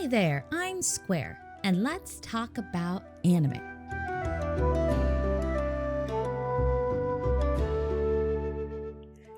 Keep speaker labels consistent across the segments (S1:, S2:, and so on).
S1: Hi there, I'm Square, and let's talk about anime.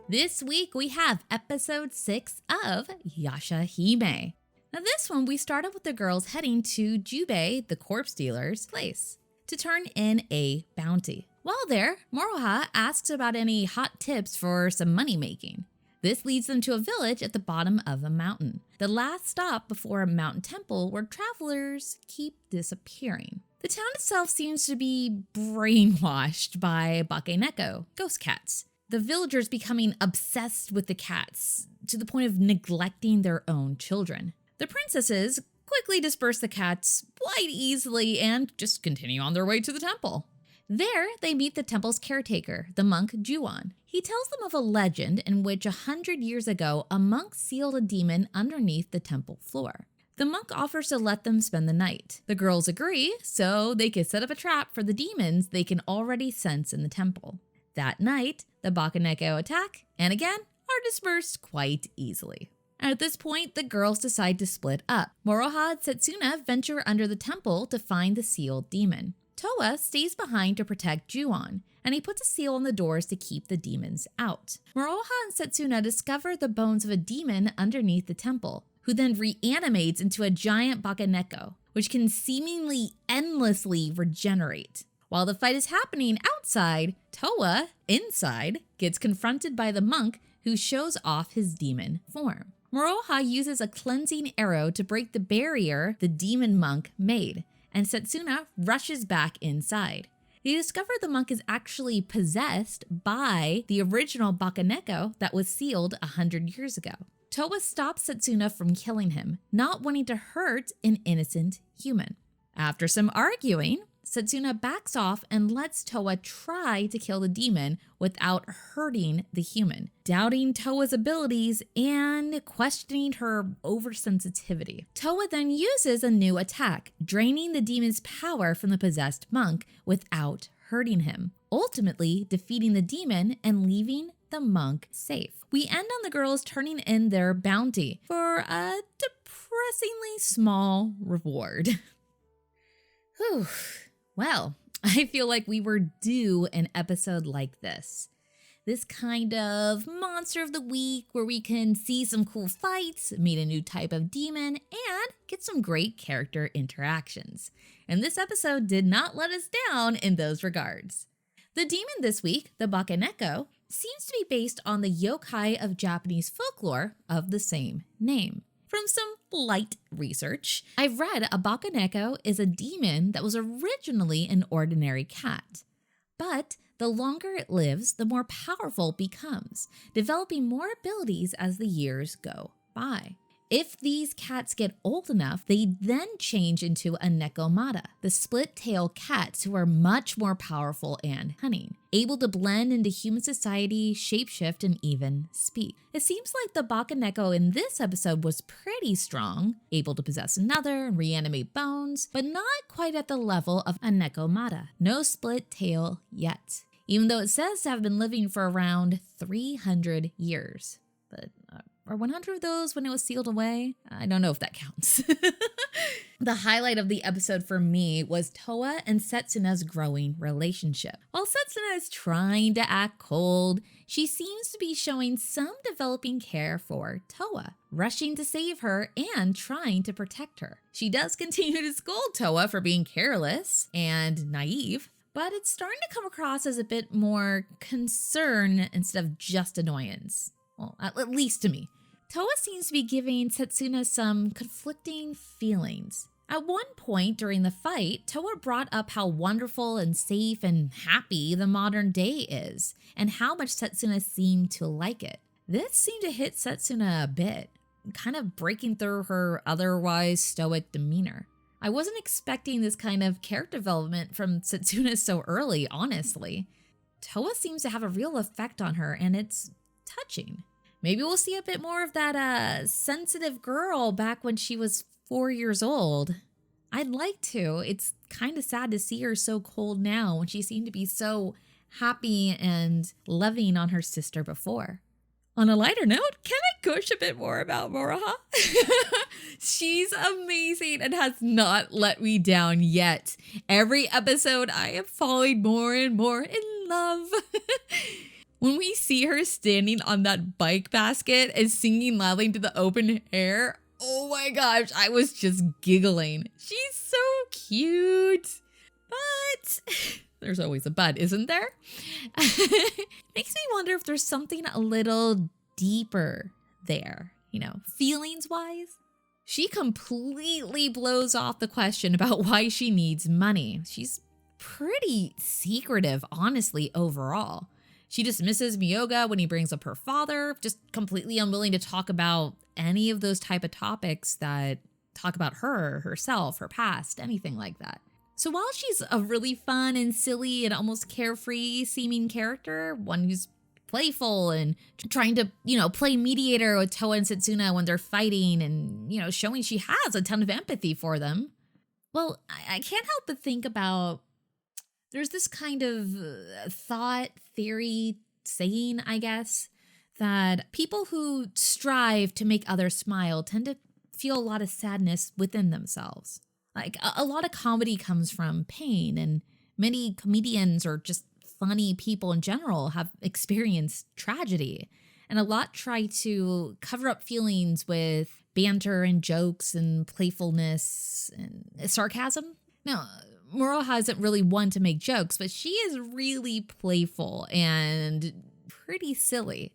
S1: This week we have episode 6 of Yashahime. Now this one we started with the girls heading to Jubei, the corpse dealer's place, to turn in a bounty. While there, Moroha asks about any hot tips for some money making. This leads them to a village at the bottom of a mountain, the last stop before a mountain temple where travelers keep disappearing. The town itself seems to be brainwashed by bakeneko, ghost cats. The villagers becoming obsessed with the cats to the point of neglecting their own children. The princesses quickly disperse the cats quite easily and just continue on their way to the temple. There, they meet the temple's caretaker, the monk Juan. He tells them of a legend in which 100 years ago, a monk sealed a demon underneath the temple floor. The monk offers to let them spend the night. The girls agree, so they can set up a trap for the demons they can already sense in the temple. That night, the bakeneko attack, and again, are dispersed quite easily. At this point, the girls decide to split up. Moroha and Setsuna venture under the temple to find the sealed demon. Toa stays behind to protect Juon, and he puts a seal on the doors to keep the demons out. Moroha and Setsuna discover the bones of a demon underneath the temple, who then reanimates into a giant bakeneko, which can seemingly endlessly regenerate. While the fight is happening outside, Toa, inside, gets confronted by the monk who shows off his demon form. Moroha uses a cleansing arrow to break the barrier the demon monk made, and Setsuna rushes back inside. They discover the monk is actually possessed by the original bakeneko that was sealed 100 years ago. Toa stops Setsuna from killing him, not wanting to hurt an innocent human. After some arguing, Setsuna backs off and lets Toa try to kill the demon without hurting the human, doubting Toa's abilities and questioning her oversensitivity. Toa then uses a new attack, draining the demon's power from the possessed monk without hurting him, ultimately defeating the demon and leaving the monk safe. We end on the girls turning in their bounty for a depressingly small reward. Whew. Well, I feel like we were due an episode like this. This kind of monster of the week where we can see some cool fights, meet a new type of demon, and get some great character interactions. And this episode did not let us down in those regards. The demon this week, the bakeneko, seems to be based on the yokai of Japanese folklore of the same name. From some light research, I've read a bakeneko is a demon that was originally an ordinary cat. But the longer it lives, the more powerful it becomes, developing more abilities as the years go by. If these cats get old enough, they then change into a nekomata, the split-tailed cats who are much more powerful and cunning, able to blend into human society, shapeshift, and even speak. It seems like the bakeneko in this episode was pretty strong, able to possess another and reanimate bones, but not quite at the level of a nekomata. No split tail yet, even though it says to have been living for around 300 years. But or 100 of those when it was sealed away? I don't know if that counts. The highlight of the episode for me was Toa and Setsuna's growing relationship. While Setsuna is trying to act cold, she seems to be showing some developing care for Toa, rushing to save her and trying to protect her. She does continue to scold Toa for being careless and naive, but it's starting to come across as a bit more concern instead of just annoyance. Well, at least to me. Toa seems to be giving Setsuna some conflicting feelings. At one point during the fight, Toa brought up how wonderful and safe and happy the modern day is, and how much Setsuna seemed to like it. This seemed to hit Setsuna a bit, kind of breaking through her otherwise stoic demeanor. I wasn't expecting this kind of character development from Setsuna so early, honestly. Toa seems to have a real effect on her, and it's touching. Maybe we'll see a bit more of that sensitive girl back when she was 4 years old. I'd like to. It's kind of sad to see her so cold now when she seemed to be so happy and loving on her sister before. On a lighter note, can I gush a bit more about Moroha? She's amazing and has not let me down yet. Every episode, I am falling more and more in love. When we see her standing on that bike basket and singing loudly into the open air, oh my gosh, I was just giggling. She's so cute. But there's always a but, isn't there? Makes me wonder if there's something a little deeper there, feelings-wise. She completely blows off the question about why she needs money. She's pretty secretive, honestly, overall. She dismisses Myoga when he brings up her father, just completely unwilling to talk about any of those type of topics that talk about her, herself, her past, anything like that. So while she's a really fun and silly and almost carefree seeming character, one who's playful and trying to, play mediator with Toa and Setsuna when they're fighting and, showing she has a ton of empathy for them. Well, I can't help but think about, there's this kind of thought, theory, saying, I guess, that people who strive to make others smile tend to feel a lot of sadness within themselves. Like a lot of comedy comes from pain, and many comedians or just funny people in general have experienced tragedy. And a lot try to cover up feelings with banter and jokes and playfulness and sarcasm. Now, Moroha isn't really one to make jokes, but she is really playful and pretty silly.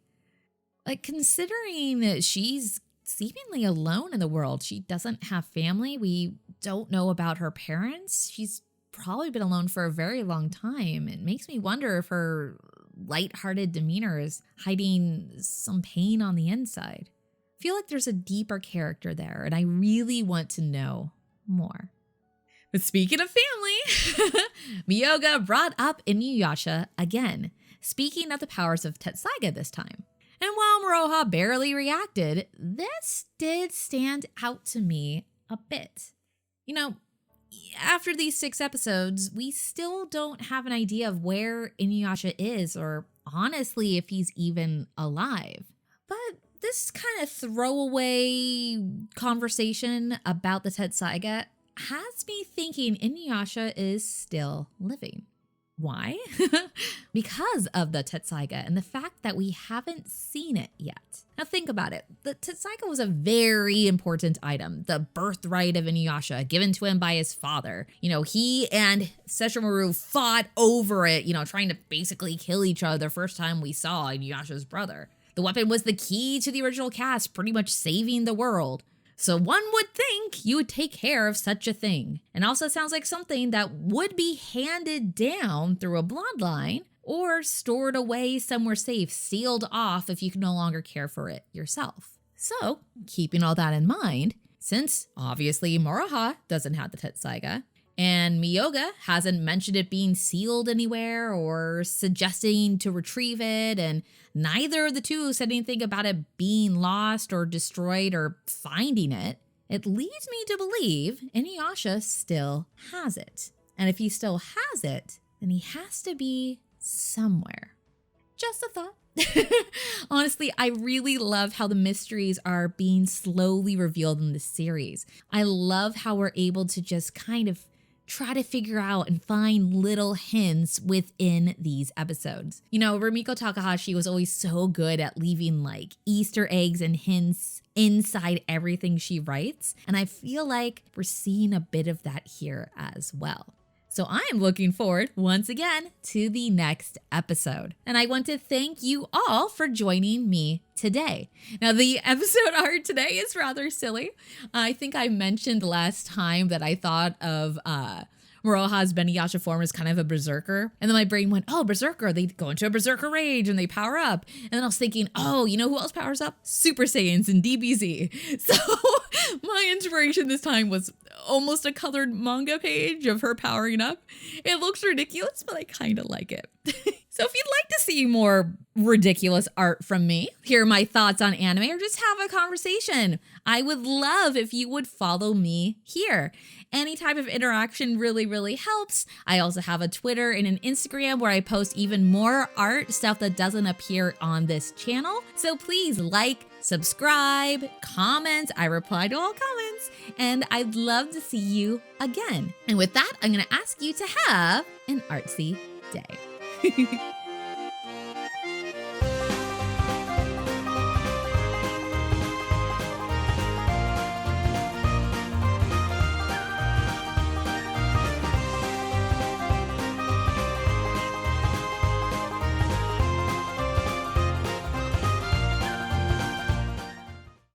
S1: Like, considering that she's seemingly alone in the world, she doesn't have family, we don't know about her parents, she's probably been alone for a very long time. It makes me wonder if her lighthearted demeanor is hiding some pain on the inside. I feel like there's a deeper character there, and I really want to know more. But speaking of family, Myoga brought up Inuyasha again, speaking of the powers of Tetsusaiga this time. And while Moroha barely reacted, this did stand out to me a bit. After these 6 episodes, we still don't have an idea of where Inuyasha is, or honestly, if he's even alive. But this kind of throwaway conversation about the Tetsusaiga has me thinking Inuyasha is still living. Why? Because of the Tetsusaiga and the fact that we haven't seen it yet. Now think about it. The Tetsusaiga was a very important item, the birthright of Inuyasha, given to him by his father. He and Sesshomaru fought over it, trying to basically kill each other the first time we saw Inuyasha's brother. The weapon was the key to the original cast, pretty much saving the world. So one would think you would take care of such a thing. And also sounds like something that would be handed down through a bloodline or stored away somewhere safe, sealed off if you can no longer care for it yourself. So, keeping all that in mind, since obviously Moroha doesn't have the Tetsusaiga, and Myoga hasn't mentioned it being sealed anywhere or suggesting to retrieve it, and neither of the two said anything about it being lost or destroyed or finding it, it leads me to believe Inuyasha still has it. And if he still has it, then he has to be somewhere. Just a thought. Honestly, I really love how the mysteries are being slowly revealed in this series. I love how we're able to just kind of try to figure out and find little hints within these episodes. Rumiko Takahashi was always so good at leaving like Easter eggs and hints inside everything she writes, and I feel like we're seeing a bit of that here as well. So I am looking forward once again to the next episode. And I want to thank you all for joining me today. Now, the episode art today is rather silly. I think I mentioned last time that I thought of Moroha's Beniyasha form as kind of a berserker. And then my brain went, oh, berserker, they go into a berserker rage and they power up. And then I was thinking, oh, you know who else powers up? Super Saiyans and DBZ. So my inspiration this time was almost a colored manga page of her powering up. It looks ridiculous, but I kind of like it. So if you'd like to see more ridiculous art from me, hear my thoughts on anime, or just have a conversation, I would love if you would follow me here. Any type of interaction really, really helps. I also have a Twitter and an Instagram where I post even more art stuff that doesn't appear on this channel. So please like, subscribe, comment. I reply to all comments, and I'd love to see you again. And with that, I'm going to ask you to have an artsy day.